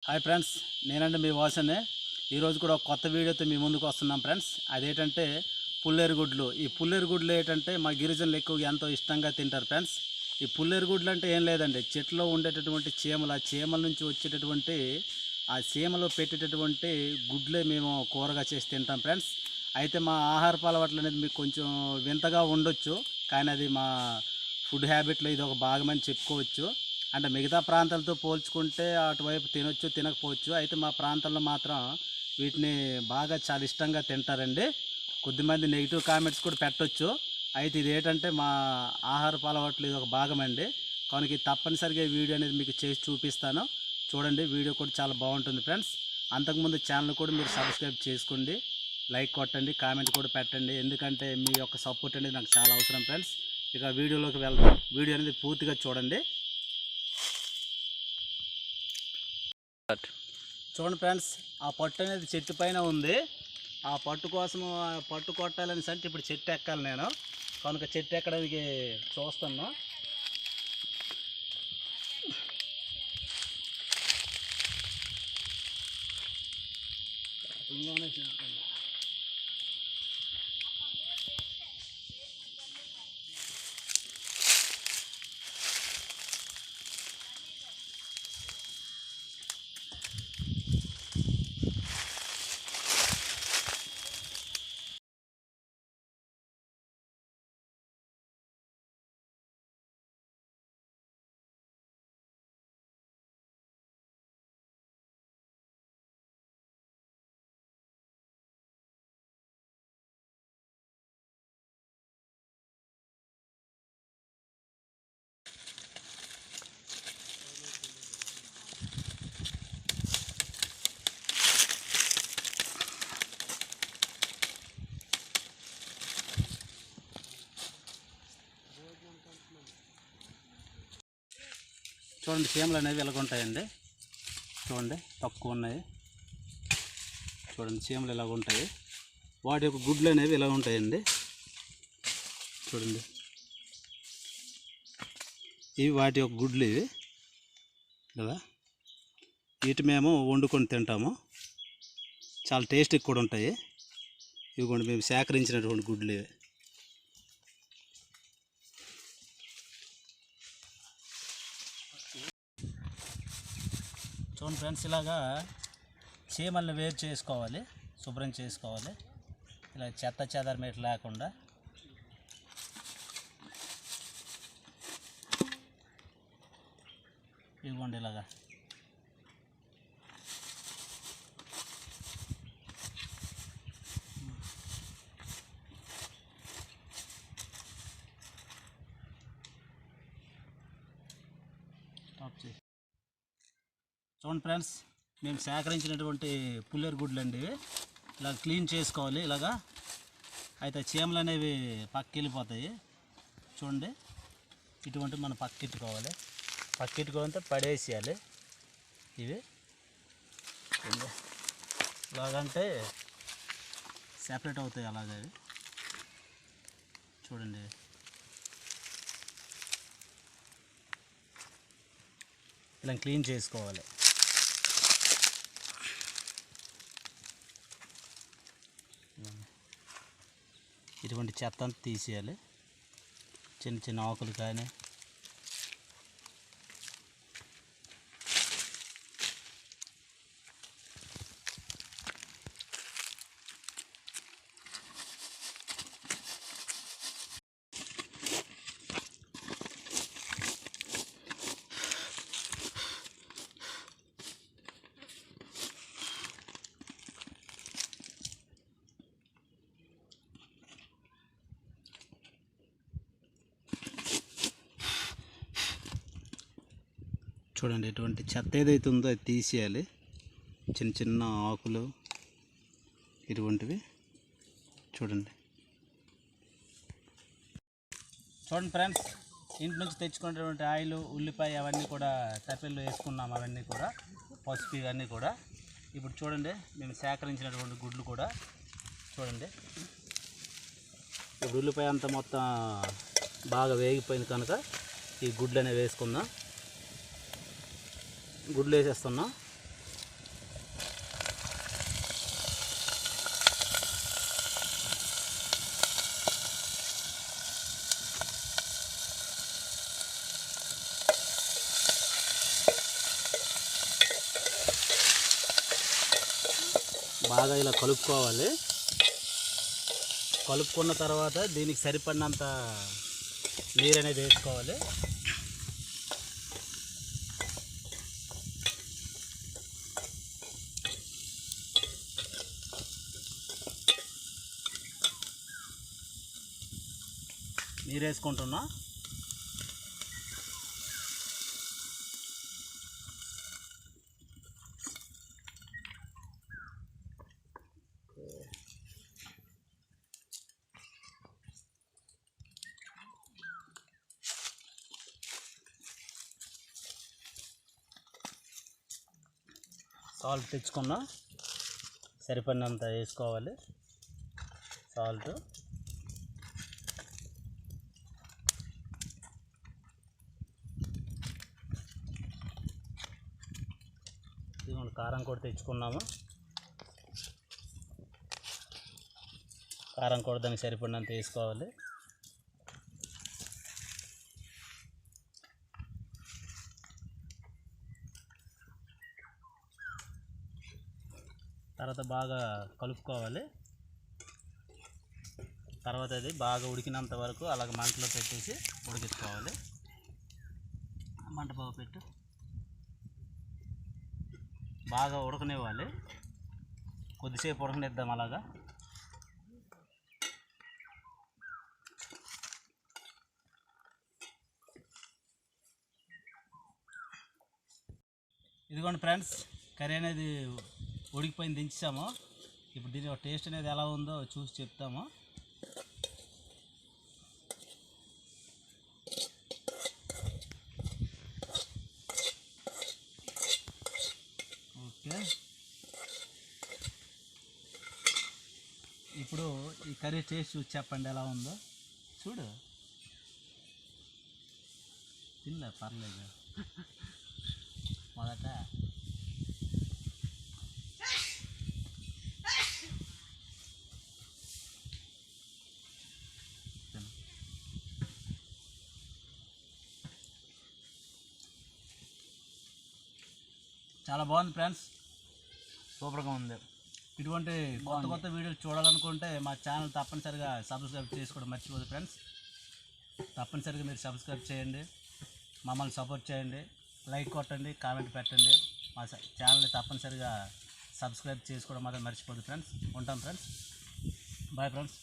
Hi friends, నేనండి మీ వాసనే. ఈరోజు కూడా ఒక కొత్త వీడియోతో మీ ముందుకు వస్తున్నాం ఫ్రెండ్స్. అదేంటంటే పుల్లేరుగుడ్లు. ఈ పుల్లేరుగుడ్లు ఏంటంటే మా గిరిజనులు ఎక్కువగా ఎంతో ఇష్టంగా తింటారు ఫ్రెండ్స్. ఈ పుల్లేరుగుడ్లు అంటే ఏం లేదండి, చెట్లో ఉండేటటువంటి చీమలు, ఆ చీమల నుంచి వచ్చేటటువంటి ఆ చీమలో పెట్టేటటువంటి గుడ్లే మేము కూరగా చేసి తింటాం ఫ్రెండ్స్. అయితే మా ఆహారపు అలవాట్లు అనేది మీకు కొంచెం వింతగా ఉండొచ్చు, కానీ అది మా ఫుడ్ హ్యాబిట్లో ఇది ఒక భాగమని చెప్పుకోవచ్చు. అంటే మిగతా ప్రాంతాలతో పోల్చుకుంటే అటువైపు తినొచ్చు, తినకపోవచ్చు. అయితే మా ప్రాంతంలో మాత్రం వీటిని బాగా చాలా ఇష్టంగా తింటారండి. కొద్దిమంది నెగిటివ్ కామెంట్స్ కూడా పెట్టొచ్చు. అయితే ఇది ఏంటంటే మా ఆహారపు అలవాట్లు ఇది ఒక భాగం అండి. కనుక ఇది తప్పనిసరిగా ఈ వీడియో అనేది మీకు చేసి చూపిస్తాను. చూడండి, వీడియో కూడా చాలా బాగుంటుంది ఫ్రెండ్స్. అంతకుముందు ఛానల్ కూడా మీరు సబ్స్క్రైబ్ చేసుకోండి, లైక్ కొట్టండి, కామెంట్ కూడా పెట్టండి. ఎందుకంటే మీ యొక్క సపోర్ట్ అనేది నాకు చాలా అవసరం ఫ్రెండ్స్. ఇక వీడియోలోకి వెళ్తాం. వీడియో అనేది పూర్తిగా చూడండి. చూడండి ఫ్రెండ్స్, ఆ పట్టు అనేది చెట్టు పైన ఉంది. ఆ పట్టు కోసము పట్టు కొట్టాలని అంటే ఇప్పుడు చెట్టు ఎక్కాలి నేను. కనుక చెట్టు ఎక్కడానికి చూస్తున్నా. చూడండి, చీమలు అనేవి ఇలాగుంటాయండి. చూడండి, తక్కువ ఉన్నాయి. చూడండి, చీమలు ఇలాగ ఉంటాయి. వాటి యొక్క గుడ్లు అనేవి ఇలా ఉంటాయండి. చూడండి, ఇవి వాటి యొక్క గుడ్లు ఇవి కదా. వీటి మేము వండుకొని తింటాము, చాలా టేస్టీ కూడా ఉంటాయి. ఇవి కూడా మేము సేకరించినటువంటి గుడ్లు ఇవి. చూడండి ఫ్రెండ్స్, ఇలాగా చీమల్ని వేరు చేసుకోవాలి, శుభ్రం చేసుకోవాలి. ఇలా చెత్త చెదారం లేకుండా. ఇవ్వండి ఇలాగా. స్టాప్ చేసి చూడండి ఫ్రెండ్స్, మేము సేకరించినటువంటి పుల్లేరు గుడ్లు అండి. ఇలా క్లీన్ చేసుకోవాలి ఇలాగా. అయితే చీమలు అనేవి పక్కకి వెళ్ళిపోతాయి. చూడండి, ఇటువంటి మనం పక్కెట్టుకోవాలి. పక్కెట్టుకోవాలంటే పడేసేయాలి ఇవి. ఇలాగంటే సెపరేట్ అవుతాయి అలాగే. చూడండి, ఇలా క్లీన్ చేసుకోవాలి. ఇటువంటి చెత్త అంతా తీసేయాలి, చిన్న చిన్న ఆకులు కానీ. చూడండి, ఇటువంటి చెత్త ఏదైతే ఉందో అది తీసేయాలి. చిన్న చిన్న ఆకులు ఇటువంటివి. చూడండి ఫ్రెండ్స్, ఇంటి నుంచి తెచ్చుకునేటువంటి ఆయిల్, ఉల్లిపాయ అవన్నీ కూడా తప్పెళ్ళు వేసుకున్నాం. అవన్నీ కూడా పసుపు ఇవన్నీ కూడా. ఇప్పుడు చూడండి, మేము సేకరించినటువంటి గుడ్లు కూడా చూడండి. ఇప్పుడు ఉల్లిపాయ అంతా మొత్తం బాగా వేగిపోయింది కనుక ఈ గుడ్లు అనేవి వేసుకుందాం. గుడ్లు వేసేస్తున్నాం. బాగా ఇలా కలుపుకోవాలి. కలుపుకున్న తర్వాత దీనికి సరిపడినంత నీరు అనేది వేసుకోవాలి. నీరు వేసుకుంటున్నా. సాల్ట్ తెచ్చుకున్నా, సరిపడినంత వేసుకోవాలి సాల్ట్. ఇదిగోండి కారం కూడా తెచ్చుకున్నాము. కారం కూడా దానికి సరిపడినంత వేసుకోవాలి. తర్వాత బాగా కలుపుకోవాలి. తర్వాత అది బాగా ఉడికినంత వరకు అలాగ మంటలో పెట్టేసి ఉడికించుకోవాలి. మంట బాగా పెట్టు, బాగా ఉడకనివ్వాలి. కొద్దిసేపు ఉడకనిద్దాం అలాగా. ఇదిగోండి ఫ్రెండ్స్, కర్రీ అనేది ఉడికిపోయింది, దించాము. ఇప్పుడు దీని టేస్ట్ అనేది ఎలా ఉందో చూసి చెప్తాము. ఓకే, ఇప్పుడు ఈ కర్రీ టేస్ట్ చూసి చెప్పండి ఎలా ఉందో. చూడు, తినలే పర్లేదు. మొదట చాలా బాగుంది ఫ్రెండ్స్, సూపర్గా ఉంది. ఇటువంటి కొత్త కొత్త వీడియోలు చూడాలనుకుంటే మా ఛానల్ తప్పనిసరిగా సబ్స్క్రైబ్ చేసుకోవడం మర్చిపోదు ఫ్రెండ్స్. తప్పనిసరిగా మీరు సబ్స్క్రైబ్ చేయండి, మమ్మల్ని సపోర్ట్ చేయండి, లైక్ కొట్టండి, కామెంట్ పెట్టండి. మా ఛానల్ని తప్పనిసరిగా సబ్స్క్రైబ్ చేసుకోవడం మాత్రం మర్చిపోదు ఫ్రెండ్స్. ఉంటాం ఫ్రెండ్స్, బాయ్ ఫ్రెండ్స్.